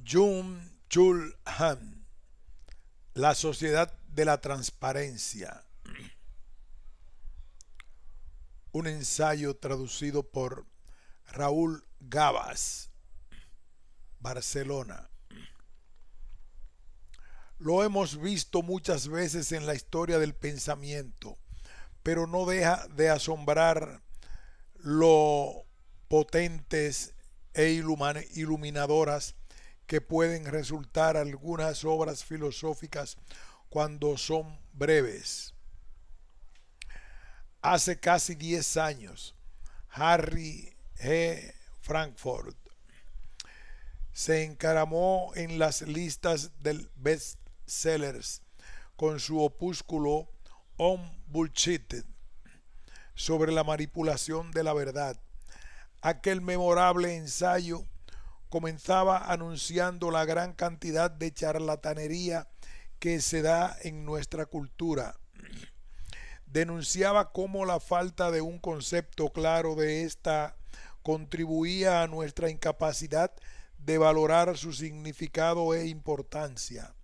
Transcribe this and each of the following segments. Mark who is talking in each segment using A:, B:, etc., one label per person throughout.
A: Jung-Chul Han, La Sociedad de la Transparencia, un ensayo traducido por Raúl Gabas, Barcelona. Lo hemos visto muchas veces en la historia del pensamiento, pero no deja de asombrar lo potentes e iluminadoras que pueden resultar algunas obras filosóficas cuando son breves. Hace casi 10 años, Harry G. Frankfurt se encaramó en las listas del bestsellers con su opúsculo On Bullshit sobre la manipulación de la verdad. Aquel memorable ensayo comenzaba anunciando la gran cantidad de charlatanería que se da en nuestra cultura. Denunciaba cómo la falta de un concepto claro de esta contribuía a nuestra incapacidad de valorar su significado e importancia.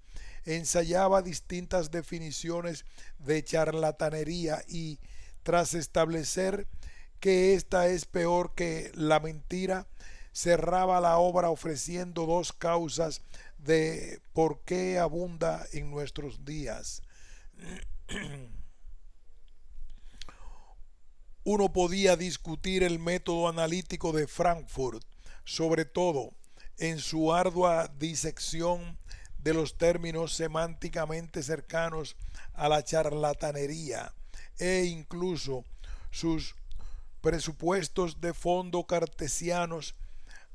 A: Ensayaba distintas definiciones de charlatanería y, tras establecer que esta es peor que la mentira, cerraba la obra ofreciendo dos causas de por qué abunda en nuestros días. Uno podía discutir el método analítico de Frankfurt, sobre todo en su ardua disección de los términos semánticamente cercanos a la charlatanería e incluso sus presupuestos de fondo cartesianos.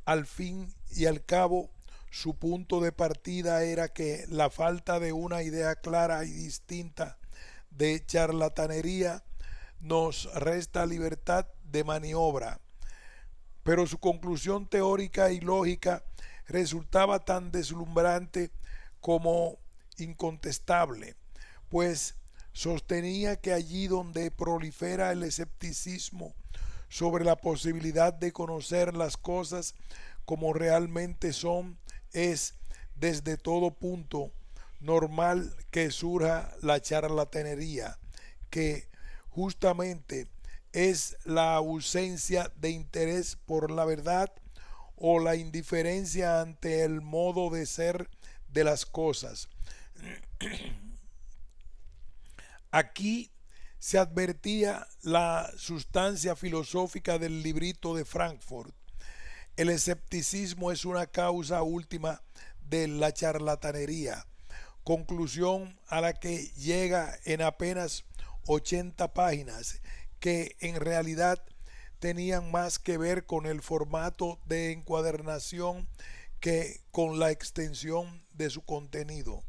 A: Al fin y al cabo, su punto de partida era que la falta de una idea clara y distinta de charlatanería nos resta libertad de maniobra, pero su conclusión teórica y lógica resultaba tan deslumbrante como incontestable, pues sostenía que allí donde prolifera el escepticismo sobre la posibilidad de conocer las cosas como realmente son, es desde todo punto normal que surja la charlatanería, que justamente es la ausencia de interés por la verdad o la indiferencia ante el modo de ser de las cosas. Aquí se advertía la sustancia filosófica del librito de Frankfurt. El escepticismo es una causa última de la charlatanería, conclusión a la que llega en apenas 80 páginas, que en realidad tenían más que ver con el formato de encuadernación que con la extensión de su contenido.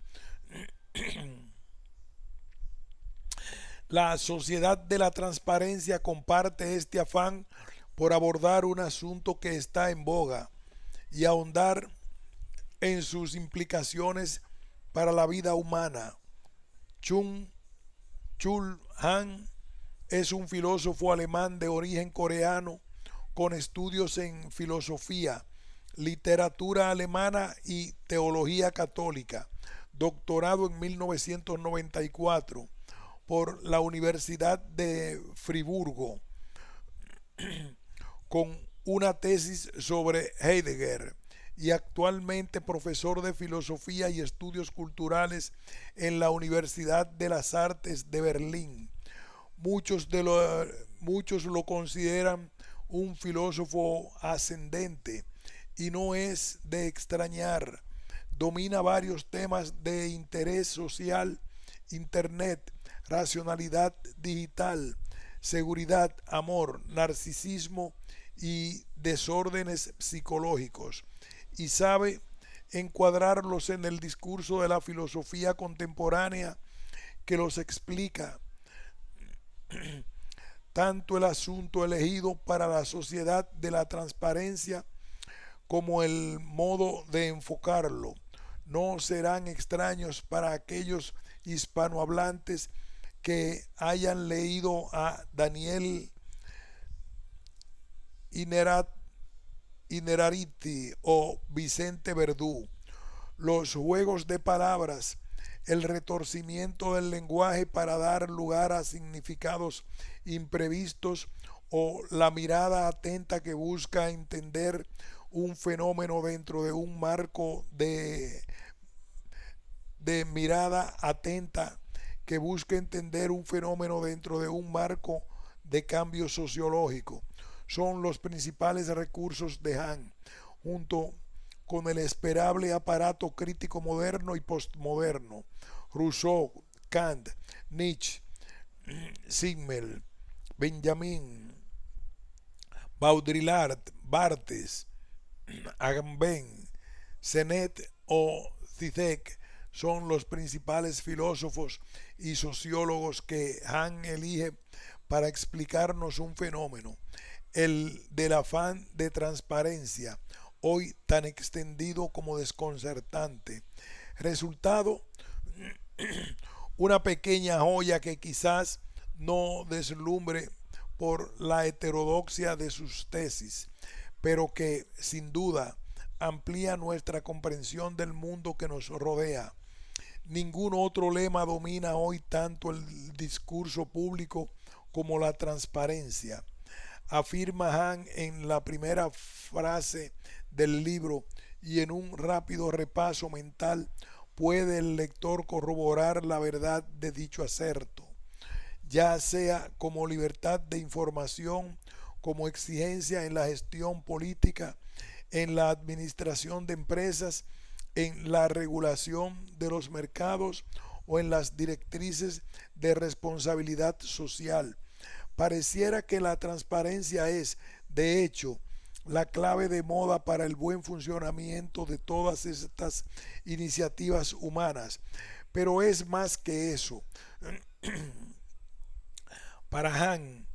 A: La Sociedad de la Transparencia comparte este afán por abordar un asunto que está en boga y ahondar en sus implicaciones para la vida humana. Chung Chul Han es un filósofo alemán de origen coreano con estudios en filosofía, literatura alemana y teología católica, doctorado en 1994 por la Universidad de Friburgo, con una tesis sobre Heidegger, y actualmente profesor de filosofía y estudios culturales en la Universidad de las Artes de Berlín. Muchos lo consideran un filósofo ascendente y no es de extrañar. Domina varios temas de interés social: Internet, racionalidad digital, seguridad, amor, narcisismo y desórdenes psicológicos, y sabe encuadrarlos en el discurso de la filosofía contemporánea que los explica. Tanto el asunto elegido para la sociedad de la transparencia como el modo de enfocarlo no serán extraños para aquellos hispanohablantes que hayan leído a Daniel Inerarity o Vicente Verdú, los juegos de palabras, el retorcimiento del lenguaje para dar lugar a significados imprevistos o la mirada atenta que busca entender un fenómeno dentro de un marco de mirada atenta que busca entender un fenómeno dentro de un marco de cambio sociológico. Son los principales recursos de Hahn, junto con el esperable aparato crítico moderno y postmoderno. Rousseau, Kant, Nietzsche, Simmel, Benjamin, Baudrillard, Barthes, Agamben, Senet o Zizek son los principales filósofos y sociólogos que Hahn elige para explicarnos un fenómeno, el del afán de transparencia, hoy tan extendido como desconcertante. Resultado, una pequeña joya que quizás no deslumbre por la heterodoxia de sus tesis, pero que sin duda amplía nuestra comprensión del mundo que nos rodea. Ningún otro lema domina hoy tanto el discurso público como la transparencia. Afirma Hahn en la primera frase del libro, y en un rápido repaso mental puede el lector corroborar la verdad de dicho aserto, ya sea como libertad de información, como exigencia en la gestión política, en la administración de empresas, en la regulación de los mercados o en las directrices de responsabilidad social. Pareciera que la transparencia es, de hecho, la clave de moda para el buen funcionamiento de todas estas iniciativas humanas, pero es más que eso. Para Hahn,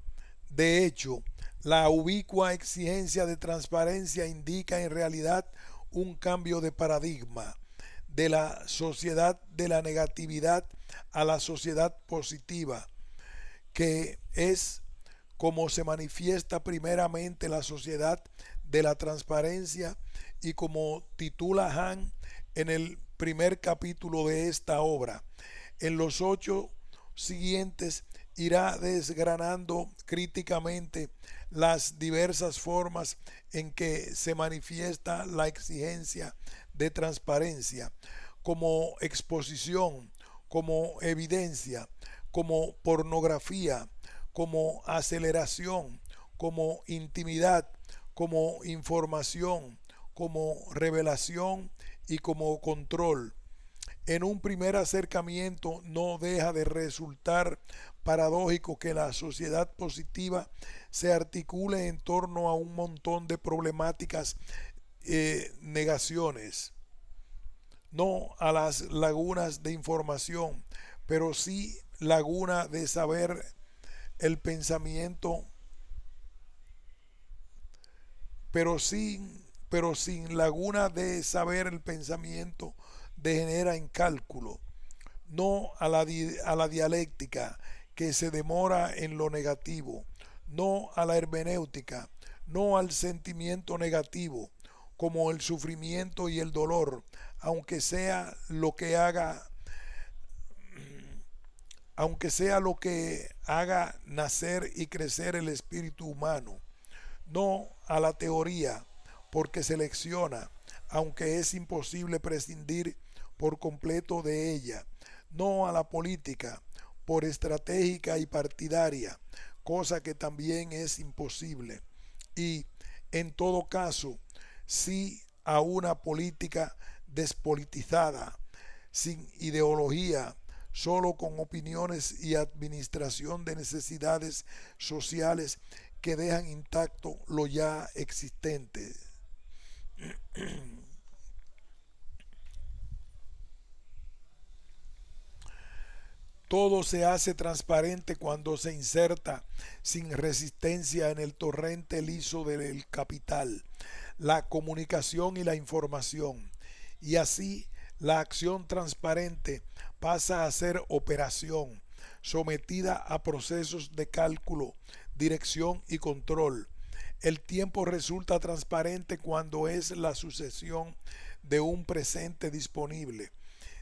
A: de hecho, la ubicua exigencia de transparencia indica en realidad un cambio de paradigma de la sociedad de la negatividad a la sociedad positiva, que es como se manifiesta primeramente la sociedad de la transparencia y como titula Hahn en el primer capítulo de esta obra. En los 8 siguientes irá desgranando críticamente las diversas formas en que se manifiesta la exigencia de transparencia, como exposición, como evidencia, como pornografía, como aceleración, como intimidad, como información, como revelación y como control. En un primer acercamiento no deja de resultar paradójico que la sociedad positiva se articule en torno a un montón de problemáticas negaciones, no a las lagunas de información, pero sí laguna de saber el pensamiento, pero sin laguna de saber el pensamiento degenera en cálculo, no a la dialéctica que se demora en lo negativo, no a la hermenéutica, no al sentimiento negativo, como el sufrimiento y el dolor, aunque sea lo que haga nacer y crecer el espíritu humano, no a la teoría, porque selecciona, aunque es imposible prescindir por completo de ella, no a la política, por estratégica y partidaria, cosa que también es imposible, y, en todo caso, sí a una política despolitizada, sin ideología, solo con opiniones y administración de necesidades sociales que dejan intacto lo ya existente. Todo se hace transparente cuando se inserta sin resistencia en el torrente liso del capital, la comunicación y la información. Y así la acción transparente pasa a ser operación, sometida a procesos de cálculo, dirección y control. El tiempo resulta transparente cuando es la sucesión de un presente disponible,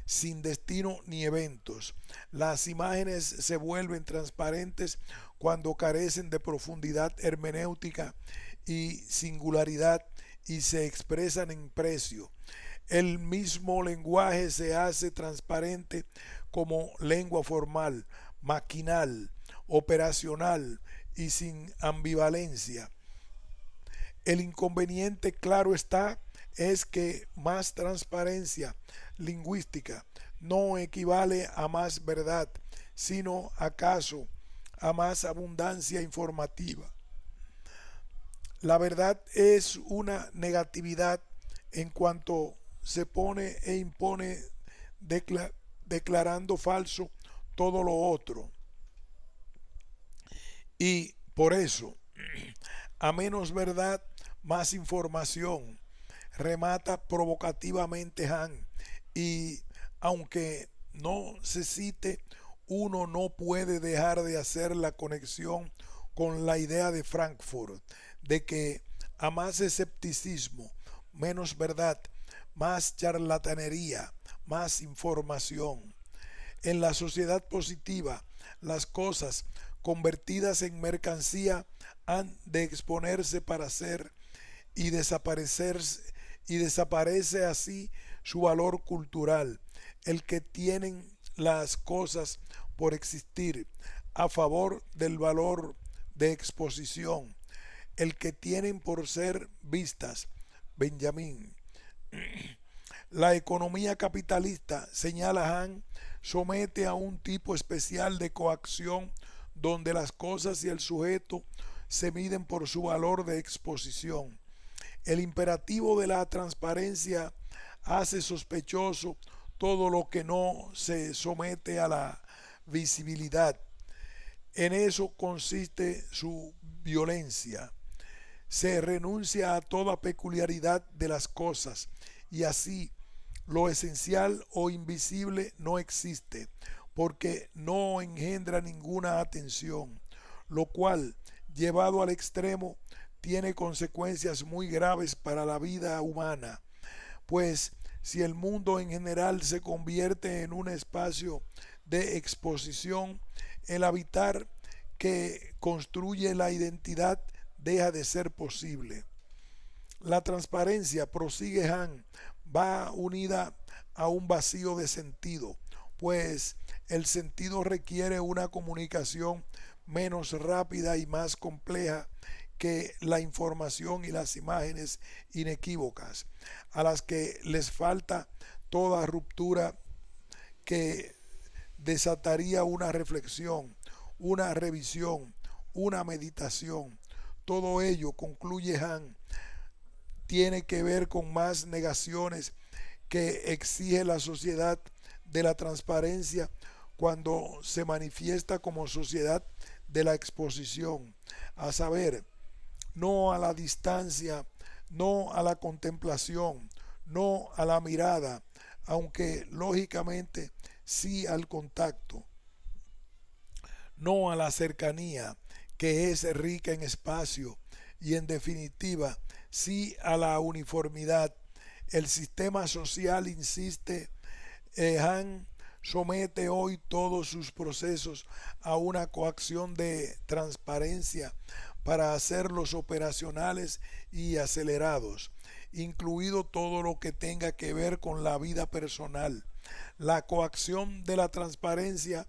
A: sin destino ni eventos. Las imágenes se vuelven transparentes cuando carecen de profundidad hermenéutica y singularidad y se expresan en precio. El mismo lenguaje se hace transparente como lengua formal, maquinal, operacional y sin ambivalencia. El inconveniente, claro está, es que más transparencia lingüística no equivale a más verdad, sino acaso a más abundancia informativa. La verdad es una negatividad en cuanto se pone e impone declarando falso todo lo otro. Y por eso, a menos verdad, más información, remata provocativamente Han. Y aunque no se cite, uno no puede dejar de hacer la conexión con la idea de Frankfurt de que a más escepticismo, menos verdad, más charlatanería, más información. En la sociedad positiva, las cosas convertidas en mercancía han de exponerse para ser y desaparecerse, y desaparece así su valor cultural, el que tienen las cosas por existir, a favor del valor de exposición, el que tienen por ser vistas. Benjamín. La economía capitalista, señala Han, somete a un tipo especial de coacción donde las cosas y el sujeto se miden por su valor de exposición. El imperativo de la transparencia hace sospechoso todo lo que no se somete a la visibilidad. En eso consiste su violencia. Se renuncia a toda peculiaridad de las cosas y así lo esencial o invisible no existe porque no engendra ninguna atención, lo cual, llevado al extremo, tiene consecuencias muy graves para la vida humana, pues si el mundo en general se convierte en un espacio de exposición, el habitar que construye la identidad deja de ser posible. La transparencia, prosigue Han, va unida a un vacío de sentido, pues el sentido requiere una comunicación menos rápida y más compleja que la información y las imágenes inequívocas, a las que les falta toda ruptura que desataría una reflexión, una revisión, una meditación. Todo ello, concluye Han, tiene que ver con más negaciones que exige la sociedad de la transparencia cuando se manifiesta como sociedad de la exposición, a saber, no a la distancia, no a la contemplación, no a la mirada, aunque lógicamente sí al contacto, no a la cercanía, que es rica en espacio, y en definitiva, sí a la uniformidad. El sistema social, insiste Han, somete hoy todos sus procesos a una coacción de transparencia para hacerlos operacionales y acelerados, incluido todo lo que tenga que ver con la vida personal. La coacción de la transparencia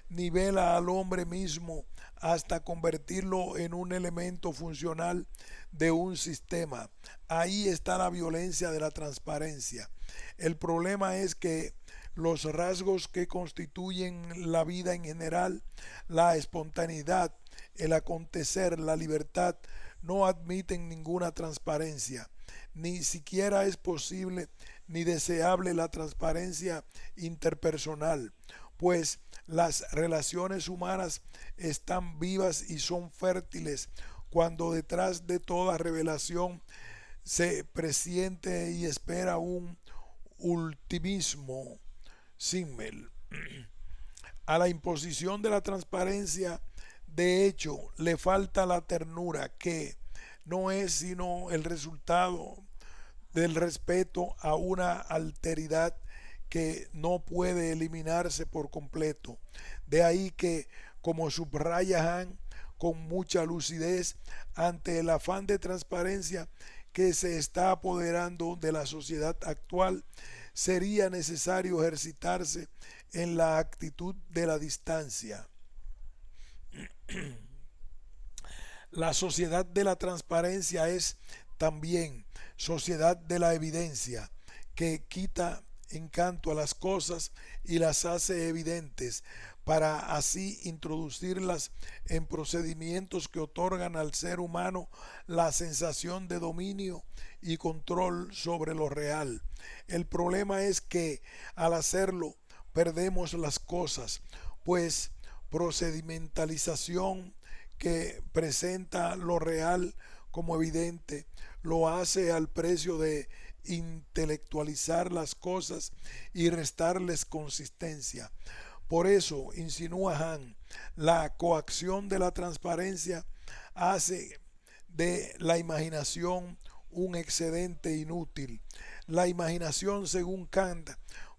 A: nivela al hombre mismo hasta convertirlo en un elemento funcional de un sistema. Ahí está la violencia de la transparencia. El problema es que los rasgos que constituyen la vida en general, la espontaneidad, el acontecer, la libertad, no admiten ninguna transparencia. Ni siquiera es posible ni deseable la transparencia interpersonal, pues las relaciones humanas están vivas y son fértiles cuando detrás de toda revelación se presiente y espera un ultimismo símil. A la imposición de la transparencia, de hecho, le falta la ternura, que no es sino el resultado del respeto a una alteridad que no puede eliminarse por completo. De ahí que, como subraya Han con mucha lucidez, ante el afán de transparencia que se está apoderando de la sociedad actual, sería necesario ejercitarse en la actitud de la distancia. La sociedad de la transparencia es también sociedad de la evidencia, que quita encanto a las cosas y las hace evidentes, para así introducirlas en procedimientos que otorgan al ser humano la sensación de dominio y control sobre lo real. El problema es que al hacerlo perdemos las cosas, pues procedimentalización que presenta lo real como evidente lo hace al precio de intelectualizar las cosas y restarles consistencia. Por eso, insinúa Han, la coacción de la transparencia hace de la imaginación un excedente inútil. La imaginación, según Kant,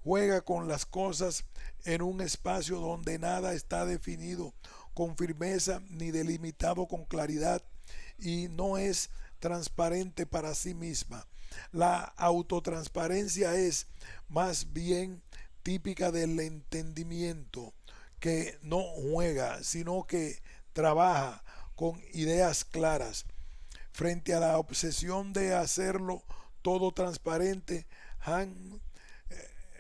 A: juega con las cosas en un espacio donde nada está definido con firmeza ni delimitado con claridad, y no es transparente para sí misma. La autotransparencia es más bien típica del entendimiento, que no juega, sino que trabaja con ideas claras. Frente a la obsesión de hacerlo todo transparente, Han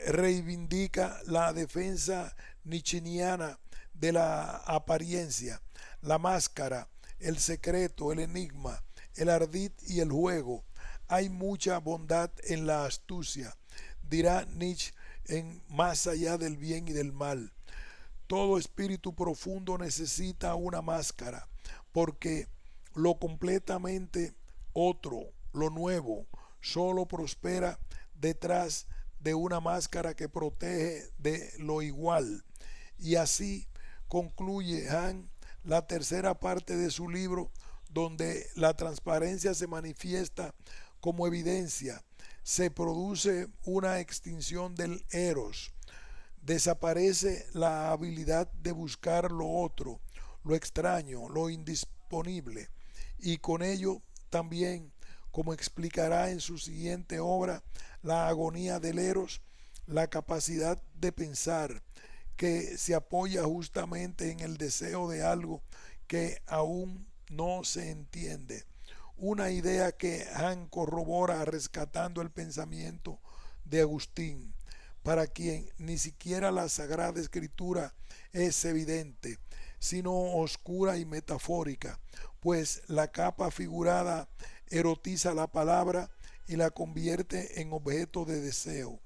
A: reivindica la defensa nietzscheana de la apariencia, la máscara, el secreto, el enigma, el ardid y el juego. Hay mucha bondad en la astucia, dirá Nietzsche en Más allá del bien y del mal. Todo espíritu profundo necesita una máscara, porque lo completamente otro, lo nuevo, solo prospera detrás de una máscara que protege de lo igual. Y así concluye Han la tercera parte de su libro, donde la transparencia se manifiesta como evidencia. Se produce una extinción del eros, desaparece la habilidad de buscar lo otro, lo extraño, lo indisponible, y con ello también, como explicará en su siguiente obra, la agonía del eros, la capacidad de pensar, que se apoya justamente en el deseo de algo que aún no se entiende. Una idea que Han corrobora rescatando el pensamiento de Agustín, para quien ni siquiera la Sagrada Escritura es evidente, sino oscura y metafórica, pues la capa figurada erotiza la palabra y la convierte en objeto de deseo.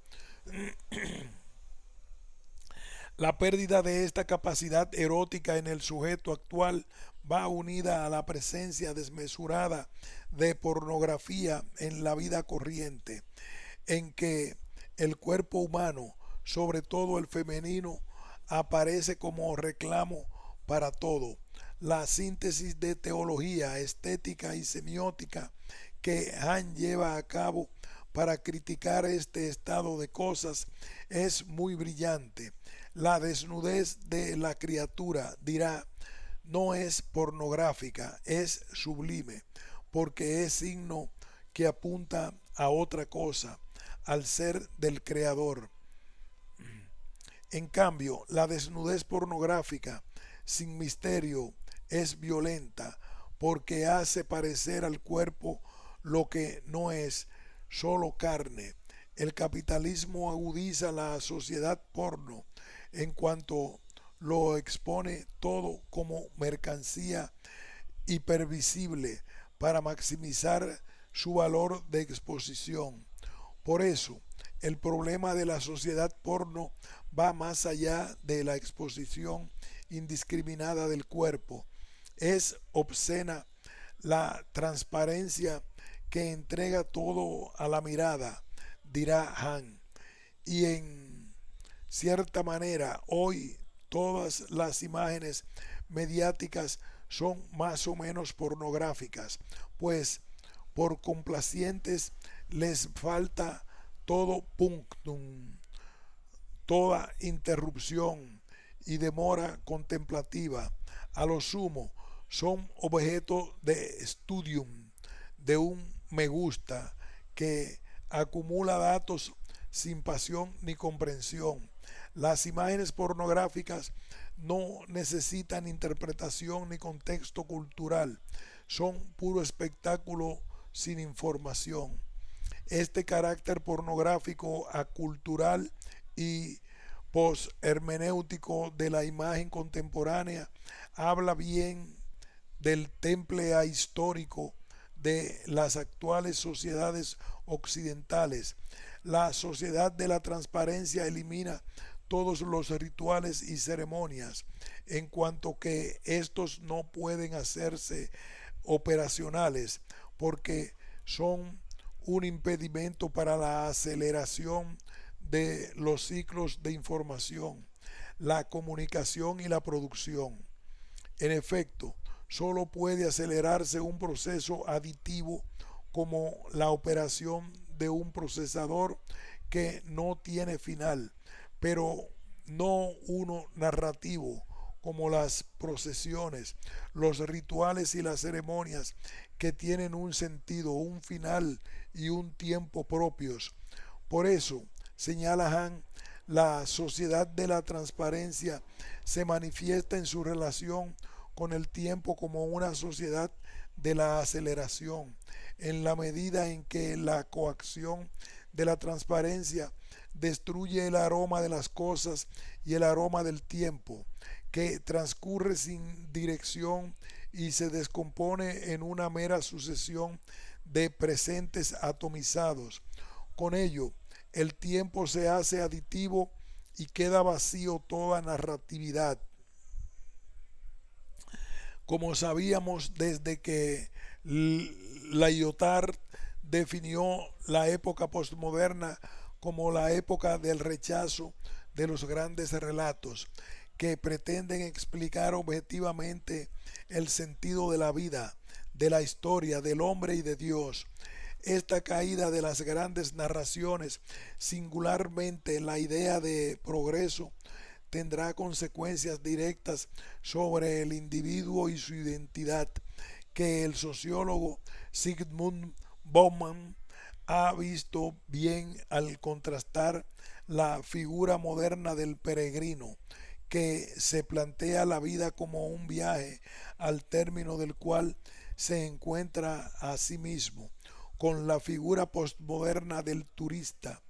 A: La pérdida de esta capacidad erótica en el sujeto actual va unida a la presencia desmesurada de pornografía en la vida corriente, en que el cuerpo humano, sobre todo el femenino, aparece como reclamo para todo. La síntesis de teología, estética y semiótica que Han lleva a cabo para criticar este estado de cosas es muy brillante. La desnudez de la criatura, dirá, no es pornográfica, es sublime, porque es signo que apunta a otra cosa, al ser del creador. En cambio, la desnudez pornográfica, sin misterio, es violenta, porque hace parecer al cuerpo lo que no es, solo carne. El capitalismo agudiza la sociedad porno en cuanto lo expone todo como mercancía hipervisible para maximizar su valor de exposición. Por eso, el problema de la sociedad porno va más allá de la exposición indiscriminada del cuerpo. Es obscena la transparencia que entrega todo a la mirada, dirá Han. Y en cierta manera, hoy todas las imágenes mediáticas son más o menos pornográficas, pues por complacientes les falta todo punctum, toda interrupción y demora contemplativa. A lo sumo, son objeto de studium, de un me gusta que acumula datos sin pasión ni comprensión. Las imágenes pornográficas no necesitan interpretación ni contexto cultural, son puro espectáculo sin información. Este carácter pornográfico acultural y poshermenéutico de la imagen contemporánea habla bien del temple ahistórico de las actuales sociedades occidentales. La sociedad de la transparencia elimina todos los rituales y ceremonias, en cuanto que estos no pueden hacerse operacionales porque son un impedimento para la aceleración de los ciclos de información, la comunicación y la producción. En efecto, solo puede acelerarse un proceso aditivo como la operación de un procesador que no tiene final, pero no uno narrativo como las procesiones, los rituales y las ceremonias que tienen un sentido, un final y un tiempo propios. Por eso, señala Han, la sociedad de la transparencia se manifiesta en su relación con el tiempo como una sociedad de la aceleración, en la medida en que la coacción de la transparencia destruye el aroma de las cosas y el aroma del tiempo, que transcurre sin dirección y se descompone en una mera sucesión de presentes atomizados. Con ello, el tiempo se hace aditivo y queda vacío toda narratividad. Como sabíamos desde que Lyotard definió la época postmoderna como la época del rechazo de los grandes relatos que pretenden explicar objetivamente el sentido de la vida, de la historia, del hombre y de Dios. Esta caída de las grandes narraciones, singularmente la idea de progreso, tendrá consecuencias directas sobre el individuo y su identidad, que el sociólogo Zygmunt Bauman ha visto bien al contrastar la figura moderna del peregrino, que se plantea la vida como un viaje al término del cual se encuentra a sí mismo, con la figura postmoderna del turista,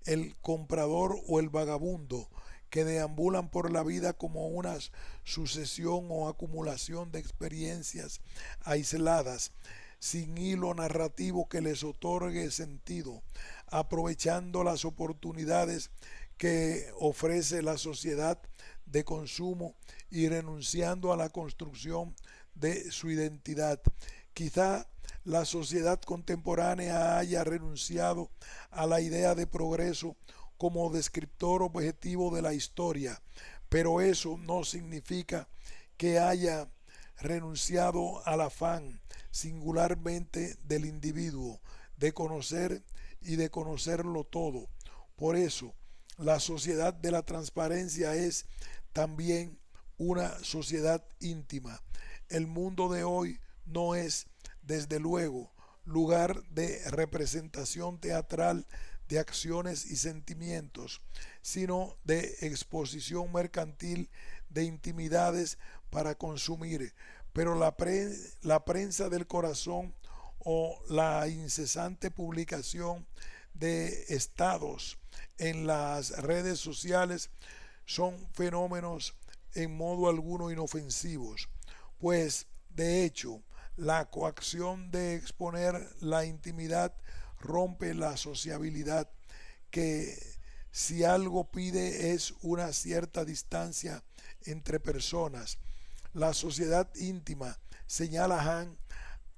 A: el comprador o el vagabundo, que deambulan por la vida como una sucesión o acumulación de experiencias aisladas, sin hilo narrativo que les otorgue sentido, aprovechando las oportunidades que ofrece la sociedad de consumo y renunciando a la construcción de su identidad. Quizá la sociedad contemporánea haya renunciado a la idea de progreso como descriptor objetivo de la historia, pero eso no significa que haya renunciado al afán singularmente del individuo de conocer y de conocerlo todo. Por eso, la sociedad de la transparencia es también una sociedad íntima. El mundo de hoy no es, desde luego, lugar de representación teatral de acciones y sentimientos, sino de exposición mercantil de intimidades para consumir. Pero la prensa del corazón o la incesante publicación de estados en las redes sociales son fenómenos en modo alguno inofensivos, pues de hecho la coacción de exponer la intimidad rompe la sociabilidad, que si algo pide es una cierta distancia entre personas. La sociedad íntima, señala Han,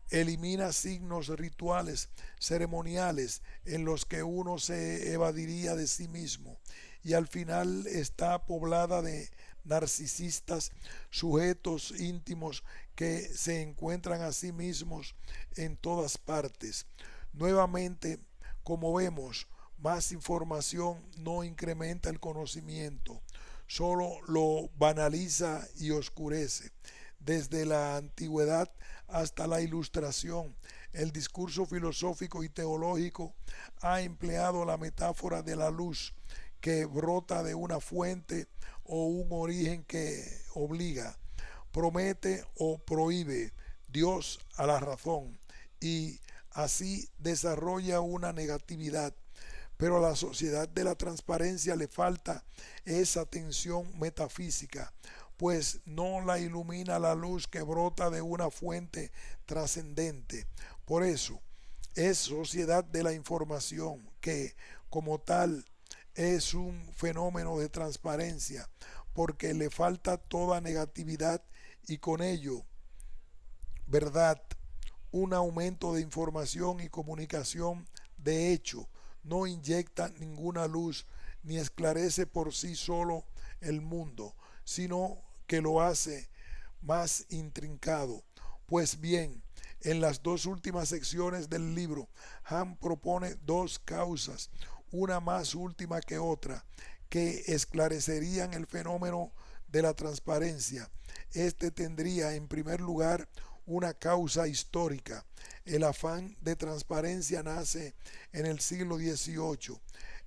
A: elimina signos rituales, ceremoniales en los que uno se evadiría de sí mismo, y al final está poblada de narcisistas, sujetos íntimos que se encuentran a sí mismos en todas partes. Nuevamente, Como vemos, más información no incrementa el conocimiento, solo lo banaliza y oscurece. Desde la antigüedad hasta la Ilustración, el discurso filosófico y teológico ha empleado la metáfora de la luz que brota de una fuente o un origen que obliga, promete o prohíbe Dios a la razón y así desarrolla una negatividad. Pero a la sociedad de la transparencia le falta esa tensión metafísica, pues no la ilumina la luz que brota de una fuente trascendente. Por eso, es sociedad de la información que, como tal, es un fenómeno de transparencia, porque le falta toda negatividad y con ello, verdad, un aumento de información y comunicación. De hecho, no inyecta ninguna luz ni esclarece por sí solo el mundo, sino que lo hace más intrincado. Pues bien, en las dos últimas secciones del libro, Han propone dos causas, una más última que otra, que esclarecerían el fenómeno de la transparencia. Este tendría, en primer lugar, una causa histórica. El afán de transparencia nace en el siglo XVIII,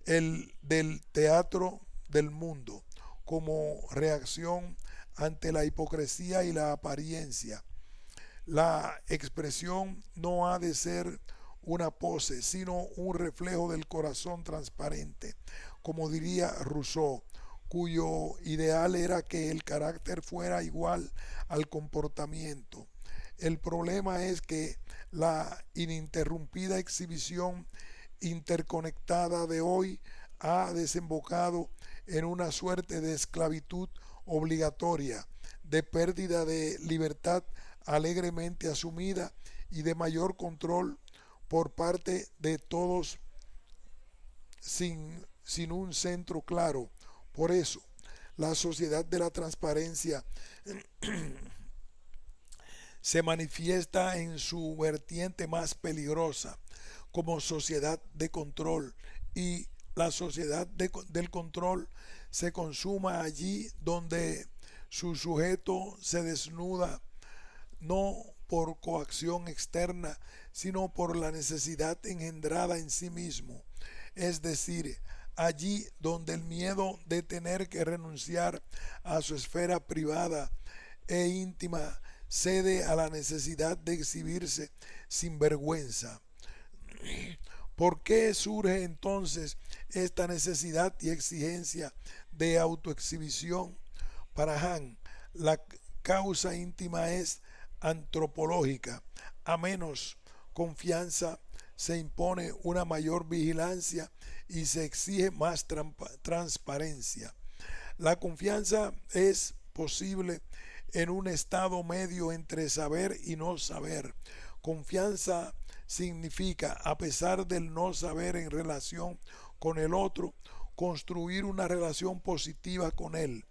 A: el del teatro del mundo, como reacción ante la hipocresía y la apariencia. La expresión no ha de ser una pose, sino un reflejo del corazón transparente, como diría Rousseau, cuyo ideal era que el carácter fuera igual al comportamiento. El problema es que la ininterrumpida exhibición interconectada de hoy ha desembocado en una suerte de esclavitud obligatoria, de pérdida de libertad alegremente asumida y de mayor control por parte de todos sin un centro claro. Por eso, la sociedad de la transparencia se manifiesta en su vertiente más peligrosa como sociedad de control, y la sociedad del control se consuma allí donde su sujeto se desnuda no por coacción externa, sino por la necesidad engendrada en sí mismo, es decir, allí donde el miedo de tener que renunciar a su esfera privada e íntima cede a la necesidad de exhibirse sin vergüenza. ¿Por qué surge entonces esta necesidad y exigencia de autoexhibición? Para Han, la causa íntima es antropológica. A menos confianza se impone una mayor vigilancia y se exige más transparencia. La confianza es posible en un estado medio entre saber y no saber. Confianza significa, a pesar del no saber en relación con el otro, construir una relación positiva con él.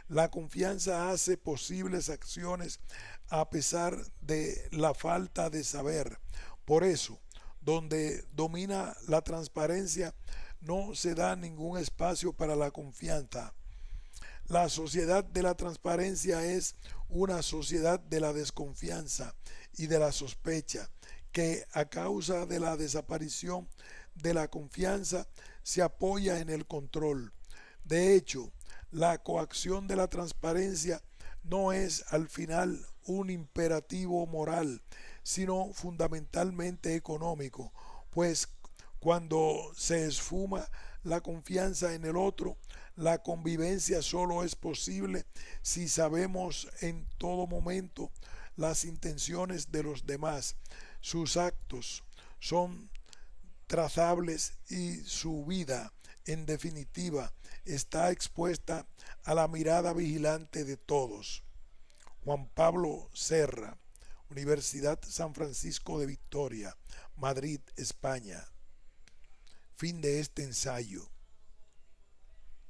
A: La confianza hace posibles acciones a pesar de la falta de saber. Por eso, donde domina la transparencia, no se da ningún espacio para la confianza. La sociedad de la transparencia es una sociedad de la desconfianza y de la sospecha, que a causa de la desaparición de la confianza se apoya en el control. De hecho, la coacción de la transparencia no es al final un imperativo moral, sino fundamentalmente económico, pues cuando se esfuma la confianza en el otro, la convivencia solo es posible si sabemos en todo momento las intenciones de los demás. Sus actos son trazables y su vida, en definitiva, está expuesta a la mirada vigilante de todos. Juan Pablo Serra, Universidad San Francisco de Vitoria, Madrid, España. Fin de este ensayo.